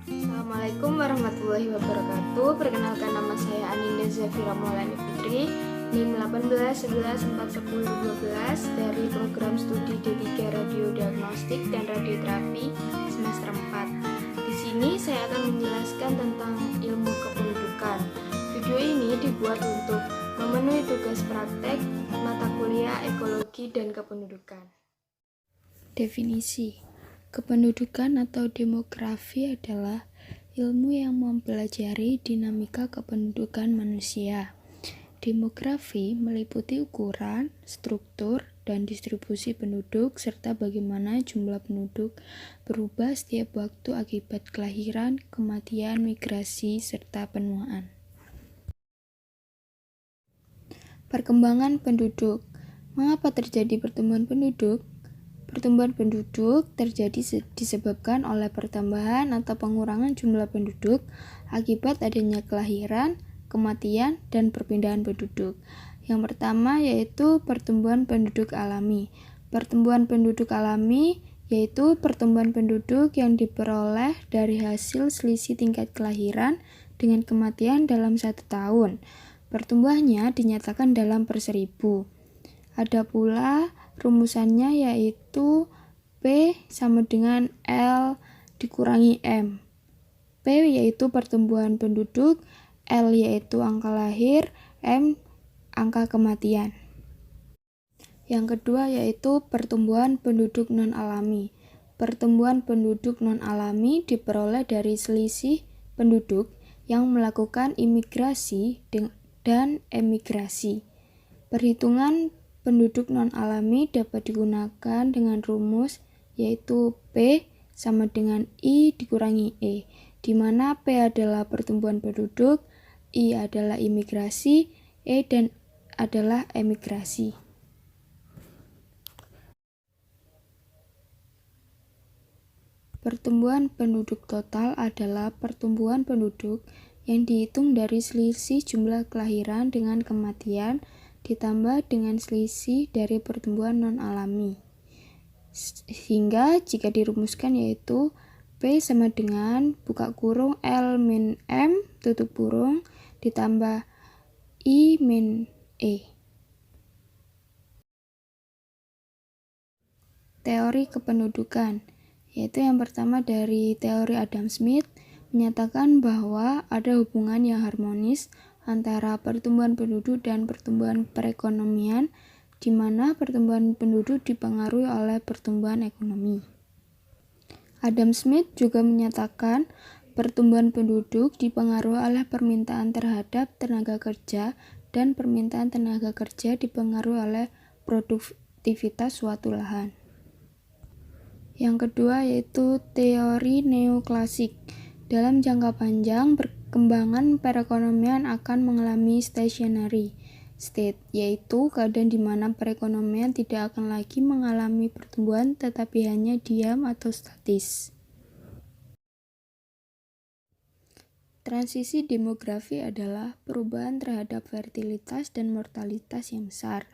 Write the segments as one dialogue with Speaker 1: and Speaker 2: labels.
Speaker 1: Assalamualaikum warahmatullahi wabarakatuh. Perkenalkan, nama saya Aninda Zafira Maulani Putri, NIM 1811411012 dari program studi D3 Radiodiagnostik dan Radioterapi semester 4. Di sini saya akan menjelaskan tentang ilmu kependudukan. Video ini dibuat untuk memenuhi tugas praktek mata kuliah ekologi dan kependudukan. Definisi kependudukan atau demografi adalah ilmu yang mempelajari dinamika kependudukan manusia. Demografi meliputi ukuran, struktur, dan distribusi penduduk serta bagaimana jumlah penduduk berubah setiap waktu akibat kelahiran, kematian, migrasi, serta penuaan. Perkembangan penduduk. Mengapa terjadi pertumbuhan penduduk? Pertumbuhan penduduk terjadi disebabkan oleh pertambahan atau pengurangan jumlah penduduk akibat adanya kelahiran, kematian, dan perpindahan penduduk. Yang pertama yaitu pertumbuhan penduduk alami. Pertumbuhan penduduk alami yaitu pertumbuhan penduduk yang diperoleh dari hasil selisih tingkat kelahiran dengan kematian dalam 1 tahun. Pertumbuhannya dinyatakan dalam per 1000. Ada pula rumusannya yaitu P sama dengan L dikurangi M. P yaitu pertumbuhan penduduk, L yaitu angka lahir, M angka kematian. Yang kedua yaitu pertumbuhan penduduk non-alami. Pertumbuhan penduduk non-alami diperoleh dari selisih penduduk yang melakukan imigrasi dan emigrasi. Perhitungan penduduk non-alami dapat digunakan dengan rumus yaitu P sama dengan I dikurangi E, di mana P adalah pertumbuhan penduduk, I adalah imigrasi, E dan adalah emigrasi. Pertumbuhan penduduk total adalah pertumbuhan penduduk yang dihitung dari selisih jumlah kelahiran dengan kematian ditambah dengan selisih dari pertumbuhan non-alami. Sehingga jika dirumuskan yaitu P sama dengan buka kurung L min M tutup kurung ditambah I min E. Teori kependudukan, yaitu yang pertama dari teori Adam Smith, menyatakan bahwa ada hubungan yang harmonis antara pertumbuhan penduduk dan pertumbuhan perekonomian, di mana pertumbuhan penduduk dipengaruhi oleh pertumbuhan ekonomi. Adam Smith juga menyatakan pertumbuhan penduduk dipengaruhi oleh permintaan terhadap tenaga kerja dan permintaan tenaga kerja dipengaruhi oleh produktivitas suatu lahan. Yang kedua yaitu teori neoklasik. Dalam jangka panjang, perkembangan perekonomian akan mengalami stationary state, yaitu keadaan di mana perekonomian tidak akan lagi mengalami pertumbuhan tetapi hanya diam atau statis. Transisi demografi adalah perubahan terhadap fertilitas dan mortalitas yang besar.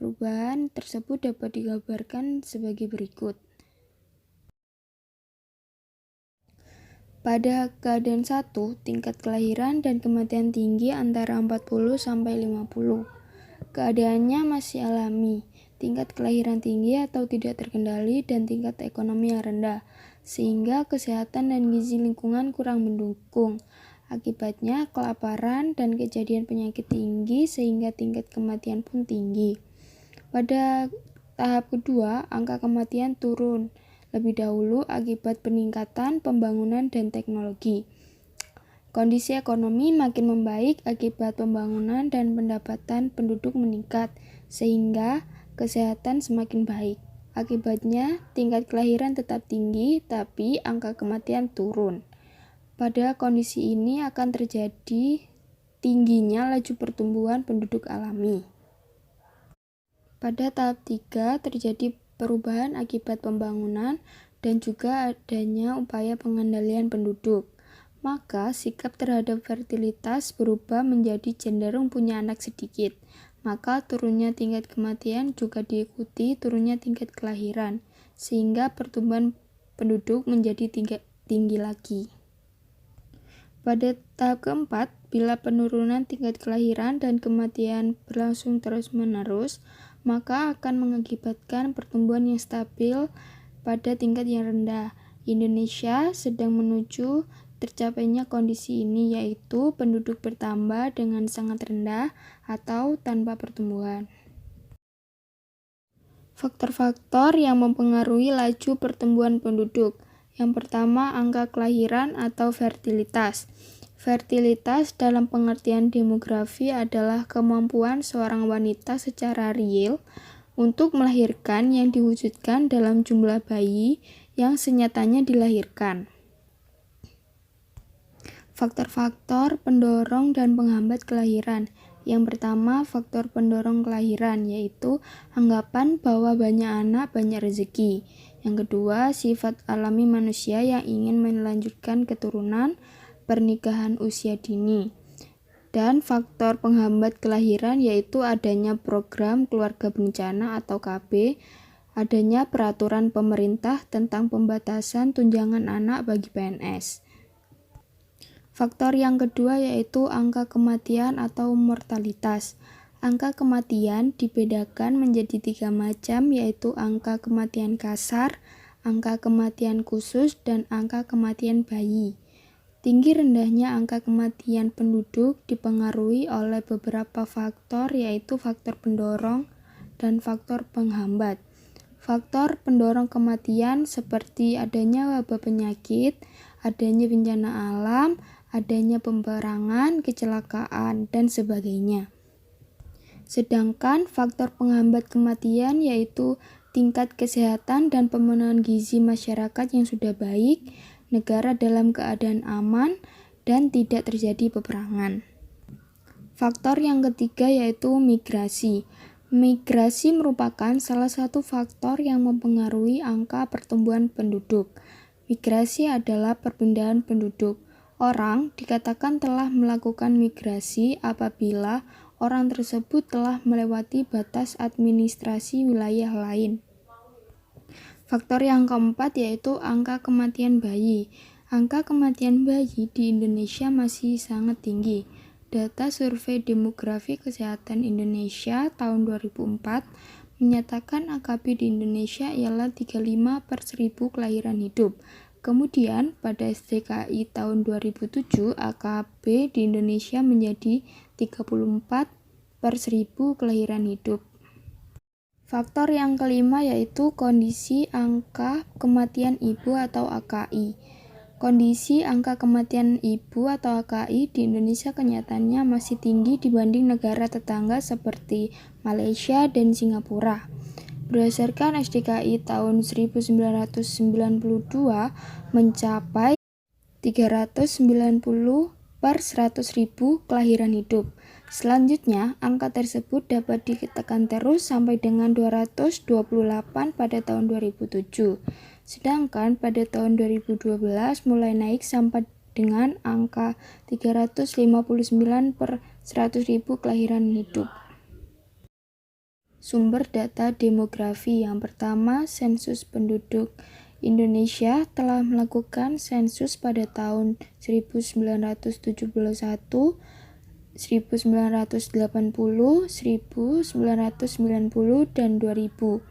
Speaker 1: Perubahan tersebut dapat digambarkan sebagai berikut. Pada keadaan 1, tingkat kelahiran dan kematian tinggi antara 40-50. Keadaannya masih alami, tingkat kelahiran tinggi atau tidak terkendali dan tingkat ekonomi yang rendah, sehingga kesehatan dan gizi lingkungan kurang mendukung. Akibatnya kelaparan dan kejadian penyakit tinggi sehingga tingkat kematian pun tinggi. Pada tahap kedua, angka kematian turun lebih dahulu akibat peningkatan pembangunan dan teknologi. Kondisi ekonomi makin membaik akibat pembangunan dan pendapatan penduduk meningkat, sehingga kesehatan semakin baik. Akibatnya, tingkat kelahiran tetap tinggi, tapi angka kematian turun. Pada kondisi ini akan terjadi tingginya laju pertumbuhan penduduk alami. Pada tahap 3 terjadi perubahan akibat pembangunan dan juga adanya upaya pengendalian penduduk. Maka sikap terhadap fertilitas berubah menjadi cenderung punya anak sedikit. maka turunnya tingkat kematian juga diikuti turunnya tingkat kelahiran, sehingga pertumbuhan penduduk menjadi tinggi lagi. Pada tahap keempat, bila penurunan tingkat kelahiran dan kematian berlangsung terus-menerus, maka akan mengakibatkan pertumbuhan yang stabil pada tingkat yang rendah. Indonesia sedang menuju tercapainya kondisi ini, yaitu penduduk bertambah dengan sangat rendah atau tanpa pertumbuhan. Faktor-faktor yang mempengaruhi laju pertumbuhan penduduk. Yang pertama, angka kelahiran atau fertilitas. Fertilitas dalam pengertian demografi adalah kemampuan seorang wanita secara real untuk melahirkan yang diwujudkan dalam jumlah bayi yang senyatanya dilahirkan. Faktor-faktor pendorong dan penghambat kelahiran. Yang pertama, faktor pendorong kelahiran, yaitu anggapan bahwa banyak anak banyak rezeki. Yang kedua, sifat alami manusia yang ingin melanjutkan keturunan, pernikahan usia dini. Dan faktor penghambat kelahiran yaitu adanya program keluarga berencana atau KB, adanya peraturan pemerintah tentang pembatasan tunjangan anak bagi PNS. Faktor yang kedua yaitu angka kematian atau mortalitas. Angka kematian dibedakan menjadi 3 macam, yaitu angka kematian kasar, angka kematian khusus, dan angka kematian bayi. Tinggi rendahnya angka kematian penduduk dipengaruhi oleh beberapa faktor, yaitu faktor pendorong dan faktor penghambat. Faktor pendorong kematian seperti adanya wabah penyakit, adanya bencana alam, adanya pemberangan, kecelakaan, dan sebagainya. Sedangkan faktor penghambat kematian yaitu tingkat kesehatan dan pemenuhan gizi masyarakat yang sudah baik, negara dalam keadaan aman, dan tidak terjadi peperangan. Faktor yang ketiga yaitu migrasi. Migrasi merupakan salah satu faktor yang mempengaruhi angka pertumbuhan penduduk. Migrasi adalah perpindahan penduduk. Orang dikatakan telah melakukan migrasi apabila orang tersebut telah melewati batas administrasi wilayah lain. Faktor yang keempat yaitu angka kematian bayi. Angka kematian bayi di Indonesia masih sangat tinggi. Data Survei Demografi Kesehatan Indonesia tahun 2004 menyatakan AKB di Indonesia ialah 35 per 1000 kelahiran hidup. Kemudian pada SDKI tahun 2007 AKB di Indonesia menjadi 34 per 1000 kelahiran hidup. Faktor yang kelima yaitu kondisi angka kematian ibu atau AKI. Kondisi angka kematian ibu atau AKI di Indonesia kenyataannya masih tinggi dibanding negara tetangga seperti Malaysia dan Singapura. Berdasarkan SDKI tahun 1992 mencapai 390 per 100.000 kelahiran hidup. Selanjutnya, angka tersebut dapat ditekan terus sampai dengan 228 pada tahun 2007. Sedangkan pada tahun 2012 mulai naik sampai dengan angka 359 per 100.000 kelahiran hidup. Sumber data demografi yang pertama, sensus penduduk. Indonesia telah melakukan sensus pada tahun 1971, 1980, 1990, dan 2000.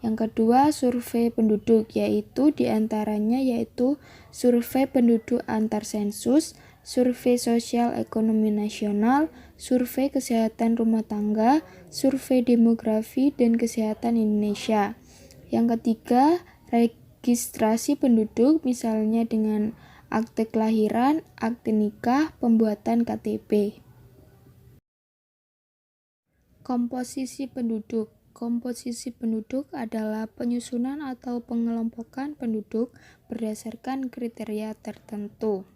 Speaker 1: Yang kedua, survei penduduk, yaitu diantaranya yaitu survei penduduk antar sensus, survei sosial ekonomi nasional, survei kesehatan rumah tangga, survei demografi dan kesehatan Indonesia. Yang ketiga, registrasi penduduk, misalnya dengan akte kelahiran, akte nikah, pembuatan KTP. Komposisi penduduk. Komposisi penduduk adalah penyusunan atau pengelompokan penduduk berdasarkan kriteria tertentu.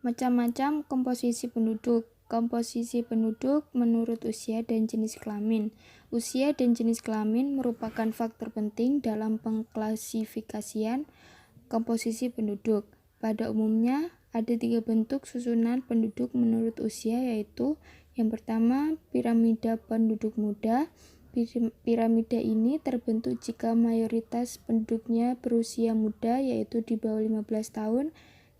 Speaker 1: Macam-macam komposisi penduduk. Komposisi penduduk menurut usia dan jenis kelamin. Usia dan jenis kelamin merupakan faktor penting dalam pengklasifikasian komposisi penduduk. Pada umumnya, Ada 3 bentuk susunan penduduk menurut usia, yaitu yang pertama piramida penduduk muda. Piramida ini terbentuk jika mayoritas penduduknya berusia muda, yaitu di bawah 15 tahun.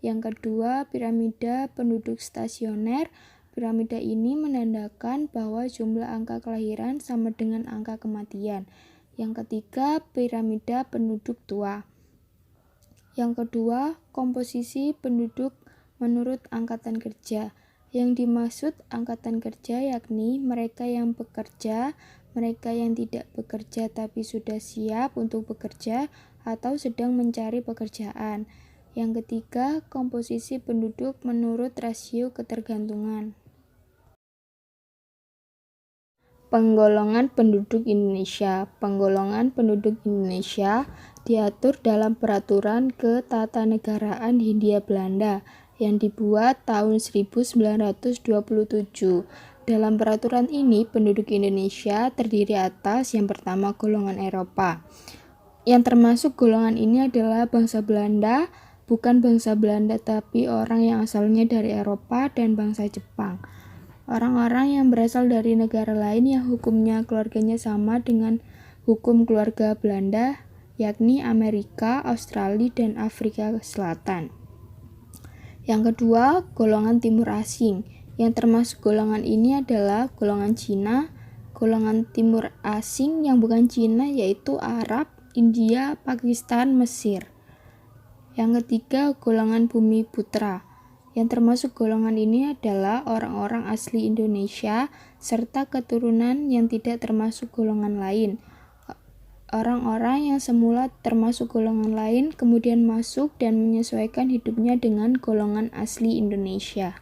Speaker 1: Yang kedua, piramida penduduk stasioner. Piramida ini menandakan bahwa jumlah angka kelahiran sama dengan angka kematian. Yang ketiga, piramida penduduk tua. Yang kedua, komposisi penduduk menurut angkatan kerja. Yang dimaksud angkatan kerja yakni mereka yang bekerja, mereka yang tidak bekerja tapi sudah siap untuk bekerja atau sedang mencari pekerjaan. Yang ketiga, komposisi penduduk menurut rasio ketergantungan. Penggolongan penduduk Indonesia. Penggolongan penduduk Indonesia diatur dalam Peraturan Ketatanegaraan Hindia Belanda yang dibuat tahun 1927. Dalam peraturan ini, penduduk Indonesia terdiri atas yang pertama golongan Eropa. Yang termasuk golongan ini adalah bangsa Belanda, bukan bangsa Belanda tapi orang yang asalnya dari Eropa, dan bangsa Jepang. Orang-orang yang berasal dari negara lain yang hukumnya keluarganya sama dengan hukum keluarga Belanda, yakni Amerika, Australia, dan Afrika Selatan. Yang kedua, golongan timur asing. Yang termasuk golongan ini adalah golongan Cina, golongan timur asing yang bukan Cina yaitu Arab, India, Pakistan, Mesir. Yang ketiga, golongan bumi putra. Yang termasuk golongan ini adalah orang-orang asli Indonesia serta keturunan yang tidak termasuk golongan lain. Orang-orang yang semula termasuk golongan lain kemudian masuk dan menyesuaikan hidupnya dengan golongan asli Indonesia.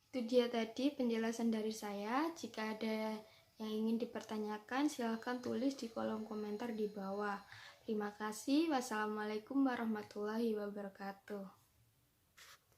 Speaker 1: Itu dia tadi penjelasan dari saya. Jika ada yang ingin dipertanyakan, silakan tulis di kolom komentar di bawah. Terima kasih. Wassalamualaikum warahmatullahi wabarakatuh.